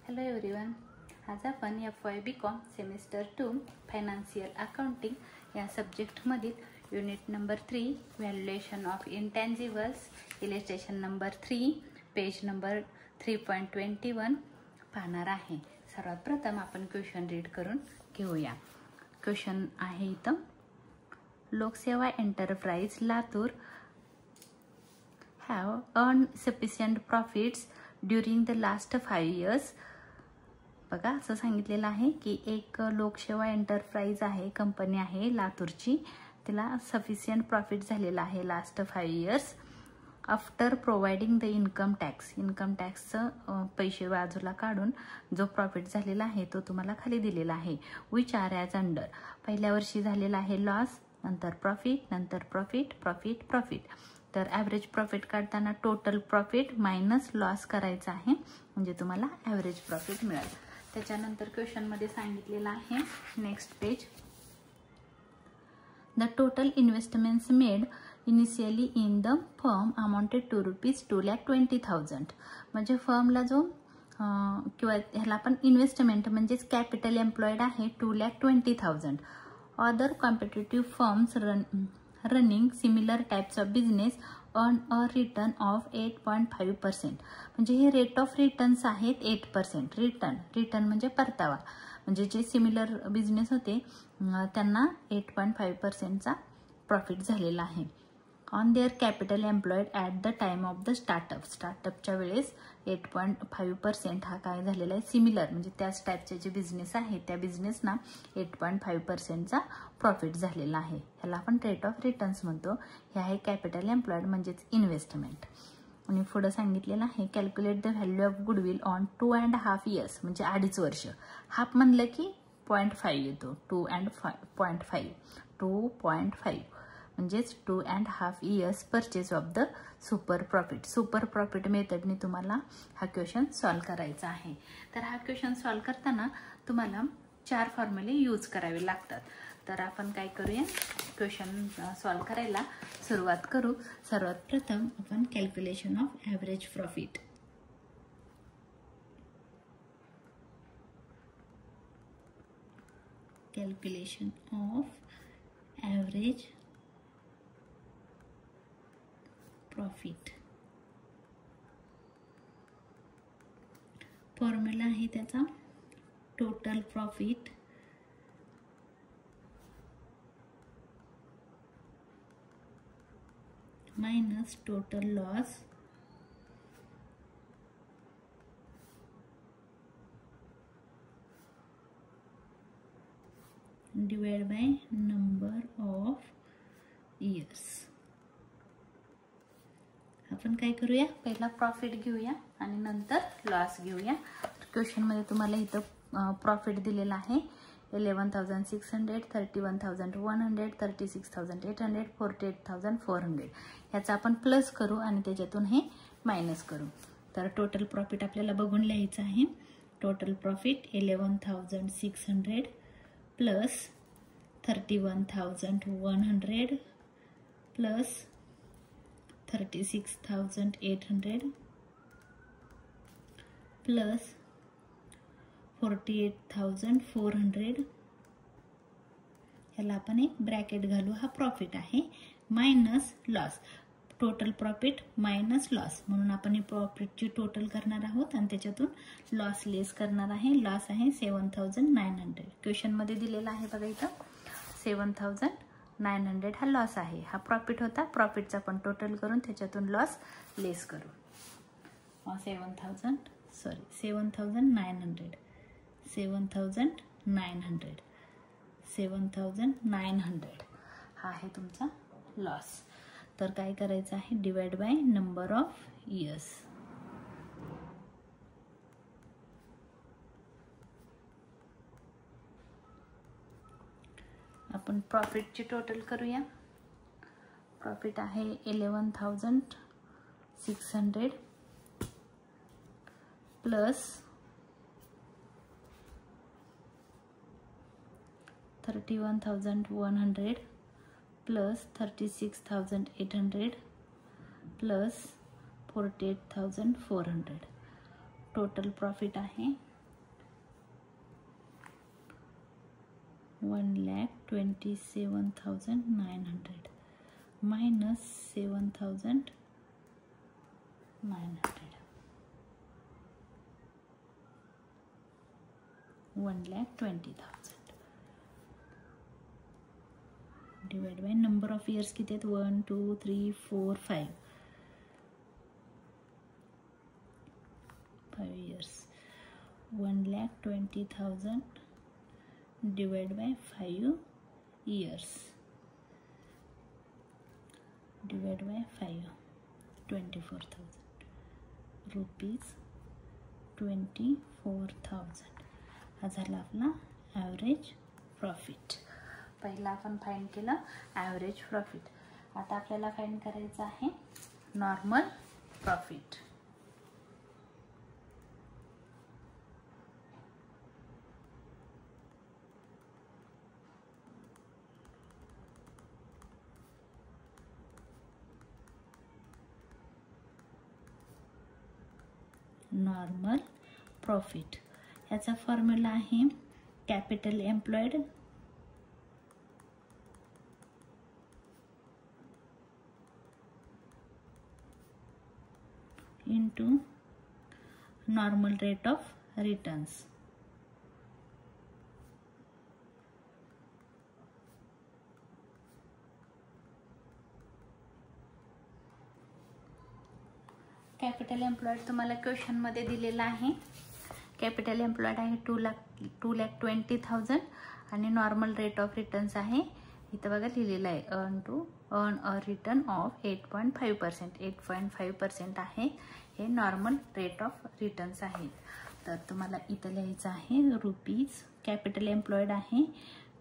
Hello everyone, आज आपण FY BCom semester 2 financial accounting या सब्जेक्टमधील unit number 3 valuation of intangibles illustration number 3 page number 3.21 पाहणार आहे. सर्वात प्रथम आपण क्वेश्चन रीड करून घेऊया. क्वेश्चन आहे इथं, लोकसेवा enterprise Latur have earned sufficient profits during the last 5 years. बघा असं सांगितलेलं आहे की एक लोकसेवा एंटरप्राइज आहे, कंपनी आहे लातूरची, तिला सफिशियंट प्रॉफिट झालेला आहे last 5 years after providing the income टॅक्सचं पैसे बाजूला काढून जो प्रॉफिट झालेला आहे तो तुम्हाला खाली दिलेला आहे. विच आर ॲज अंडर, पहिल्या वर्षी झालेला आहे लॉस, नंतर प्रॉफिट, नंतर प्रॉफिट प्रॉफिट प्रॉफिट. तर ॲव्हरेज प्रॉफिट काढताना टोटल प्रॉफिट मायनस लॉस करायचा आहे, म्हणजे तुम्हाला ॲव्हरेज प्रॉफिट मिळेल. त्याच्यानंतर क्वेश्चनमध्ये सांगितलेलं आहे, next page, the total investments made initially in the firm amounted to ₹2,20,000. म्हणजे फर्मला जो किंवा ह्याला आपण इन्व्हेस्टमेंट म्हणजेच कॅपिटल एम्प्लॉईड आहे 2,20,000. Other competitive firms running similar types of business earn a return of 8.5%. म्हणजे हे रेट ऑफ रिटर्न्स आहेत 8%. रिटर्न म्हणजे परतावा, म्हणजे जे सिमिलर बिझनेस होते त्यांना 8.5%चा प्रॉफिट झालेला आहे. On their capital employed at the time of the स्टार्टअपच्या वेळेस 8.5% हा काय झालेला आहे, सिमिलर म्हणजे त्याच टाईपचे जे बिझनेस आहे त्या बिझनेसना 8.5%चा प्रॉफिट झालेला आहे. ह्याला आपण रेट ऑफ रिटर्न्स म्हणतो. हे आहे कॅपिटल एम्प्लॉईड म्हणजेच इन्व्हेस्टमेंट. आणि पुढे सांगितलेलं आहे, calculate the value of goodwill on 2.5 years म्हणजे 2.5 वर्ष. हाफ म्हणलं की 0.5 येतो, 2.5 म्हणजेच 2.5 years purchase of the super profit मेथडने तुम्हाला हा क्वेश्चन सॉल्व्ह करायचा आहे. तर हा क्वेश्चन सॉल्व्ह करताना तुम्हाला 4 फॉर्म्युले यूज करावे लागतात. तर आपण काय करूया, क्वेश्चन सॉल्व्ह करायला सुरुवात करू. सर्वात प्रथम आपण calculation of average profit. Calculation of average profit. Formula आहे त्याचा total profit minus total loss divide by number of years. आपण काय करूया, पहिला प्रॉफिट घेऊया आणि नंतर लॉस घेऊया. क्वेश्चनमध्ये तुम्हाला इथं प्रॉफिट दिलेला आहे 11,600, 31,100, 36,800, 48,400. ह्याचा आपण प्लस करू आणि त्याच्यातून हे मायनस करू. तर टोटल प्रॉफिट आपल्याला बघून लिहायचं आहे. Total profit 11,600 plus 31,100 plus 36,800 plus 48,400. ह्याला आपण एक ब्रॅकेट घालू, हा प्रॉफिट आहे, minus loss. Total profit minus loss म्हणून आपण हे प्रॉफिटची टोटल करणार आहोत आणि त्याच्यातून लॉस लेस करणार आहे. लॉस आहे 7,900. क्वेश्चनमध्ये दिलेला आहे बघा इथं 7,900 हा लॉस आहे. हा प्रॉफिट होता, प्रॉफिटचा पण टोटल करून त्याच्यातून लॉस लेस करू. 7,900 हा आहे तुमचा लॉस. तर काय करायचं आहे, divide by number of years. आपण प्रॉफिटची टोटल करूया. प्रॉफिट आहे 11,600 plus 31,100 plus 36,800 plus 48,400. Total profit आहे 1,27,900 minus 7,900. 1,20,000 divided by number of years किती आहेत 1 2 3 4 5 years. 1,20,000 divided by 5 years divided by 5 24,000 rupees 24,000. हा झाला आपला ॲव्हरेज प्रॉफिट. पहिला आपण फाइंड केलं ॲव्हरेज प्रॉफिट. आता आपल्याला फाइंड करायचं आहे नॉर्मल प्रॉफिट. नॉर्मल प्रॉफिट याचा फॉर्म्युला आहे capital employed into normal rate of returns. Capital employed तुम्हाला क्वेश्चन मध्ये दिलेला आहे. कॅपिटल एम्प्लॉयड आहे 2,20,000 आणि नॉर्मल रेट ऑफ रिटर्न्स आहे इथं बघा लिहिलेलं आहे अर्न अ रिटर्न ऑफ 8.5%. 8.5% आहे हे नॉर्मल रेट ऑफ रिटर्न्स आहे. तर तुम्हाला इथं लिहायचं आहे रुपीज. कॅपिटल एम्प्लॉयड आहे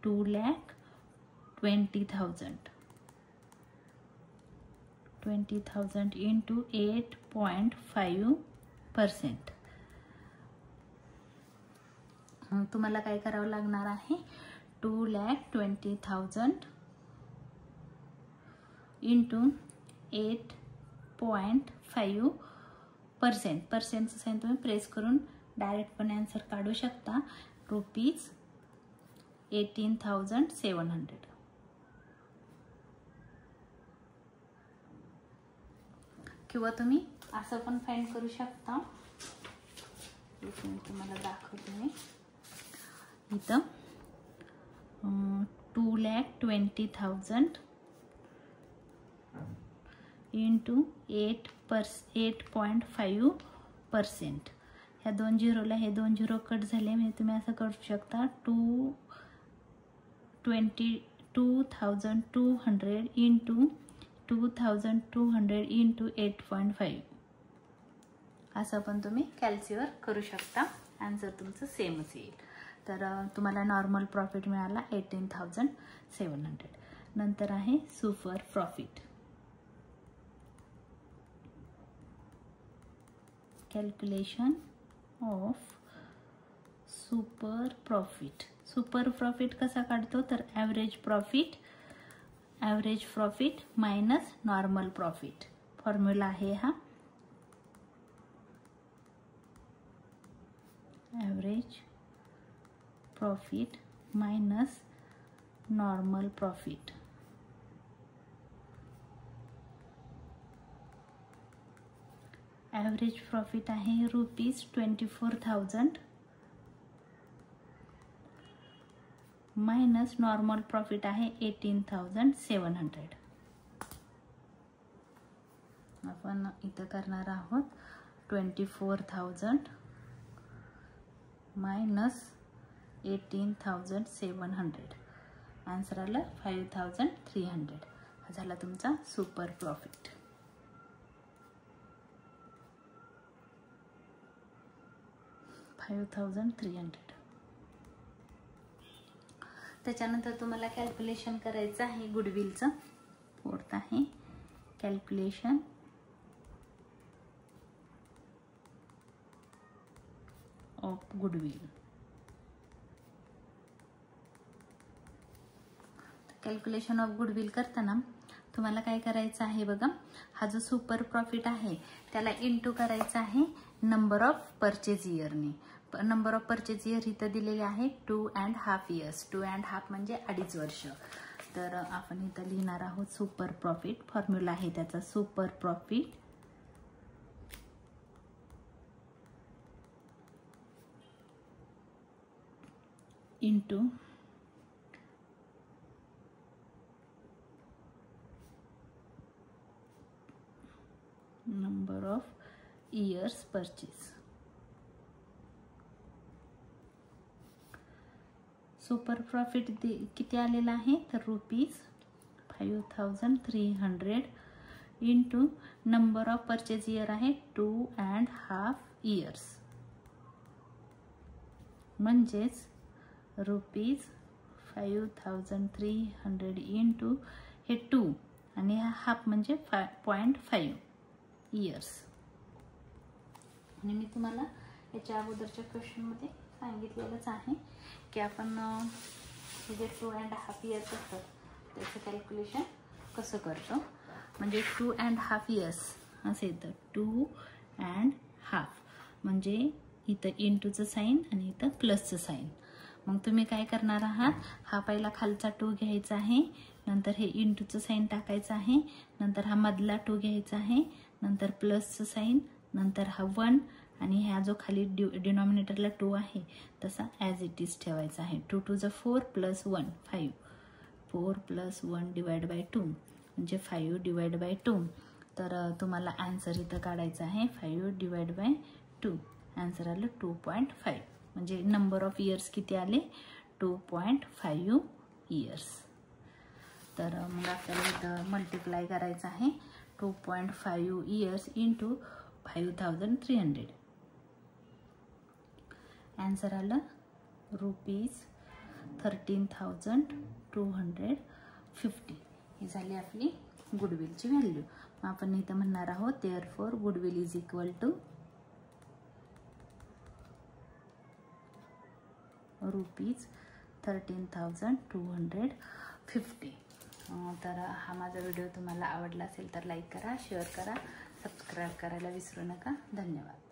2,20,000 into 8.5%. तुम्हाला काय करावं लागणार आहे 2,20,000 into 8.5%. पर्सेंटचं साइन तुम्ही प्रेस करून डायरेक्ट पण आन्सर काढू शकता. रुपीज 18,700. किंवा तुम्ही असं पण फाइंड करू शकता. तुम्हाला दाखवते मी इथं 2,20,000 into 8.5%. ह्या 2 झिरोला हे 2 झिरो कट झाले म्हणजे तुम्ही असं करू शकता 22,200 into 2,200 into 8.5 असं पण तुम्ही कॅल्क्युलेट करू शकता. आन्सर तुमचं सेमच येईल. तर तुम्हाला नॉर्मल प्रॉफिट मिळाला 18,700. नंतर आहे super profit. Calculation of super profit. Super profit कसा काढतो तर average profit minus normal profit. Formula आहे हा average profit minus normal profit. Average profit आहे रुपीज 24,000 मायनस नॉर्मल प्रॉफिट आहे 18,700. आपण इथं करणार आहोत 24,000 मायनस 18,700. आन्सर आलं 5,300. हा झाला तुमचा सुपर प्रॉफिट. त्याच्यानंतर तुम्हाला कॅल्क्युलेशन करायचं आहे गुडविलचं. फोर्थ आहे calculation of goodwill. Calculation of goodwill करताना तुम्हाला काय करायचं आहे बघा. हा जो सुपर प्रॉफिट आहे त्याला इंटू करायचा आहे नंबर ऑफ परचेज इयरने. नंबर ऑफ परचेज इयर इथं दिलेले आहे 2.5 years. 2.5 म्हणजे 2.5 वर्ष. तर आपण इथं लिहिणार आहोत सुपर प्रॉफिट. फॉर्म्युला आहे त्याचा super profit into number of years purchase. Super profit किती आलेला आहे तर ₹5,300 into number of purchase year आहे 2.5 years. म्हणजेच ₹5,300 इंटू हे 2 आणि हा हाफ म्हणजे 0.5 years. आणि मी तुम्हाला याच्या अगोदरच्या क्वेश्चनमध्ये सांगितलेलंच आहे की आपण हे जे 2.5 years असतात त्याचं कॅल्क्युलेशन कसं करतो. म्हणजे 2.5 years असं येतं 2.5 म्हणजे इथं इंटूचं साईन आणि इथं प्लसचं साईन. मग तुम्ही काय करणार आहात, हा पहिला खालचा 2 घ्यायचा आहे, नंतर हे इंटूचं साईन टाकायचं आहे, नंतर हा मधला 2 घ्यायचा आहे, नंतर प्लसचं साईन, नंतर हा 1 आणि हा जो खाली डिनॉमिनेटरला 2 आहे तसा ॲज इट इज ठेवायचा आहे. 2 to the 4 + 1 5. 4 + 1 / 2 म्हणजे 5 / 2. तर तुम्हाला आन्सर इथं काढायचा आहे 5 / 2. आन्सर आलं 2.5. म्हणजे नंबर ऑफ इयर्स किती आले 2.5 years. तर मग आपल्याला इथं मल्टिप्लाय करायचं आहे 2.5 years इंटू 5,300. आन्सर आलं ₹13,250. ही झाली आपली गुडविलची व्हॅल्यू. मग आपण इथं म्हणणार आहोत therefore goodwill is equal to ₹13,250. तर हा माझा व्हिडिओ तुम्हाला आवडला असेल तर लाईक करा, शेअर करा, सबस्क्राईब करायला विसरू नका. धन्यवाद.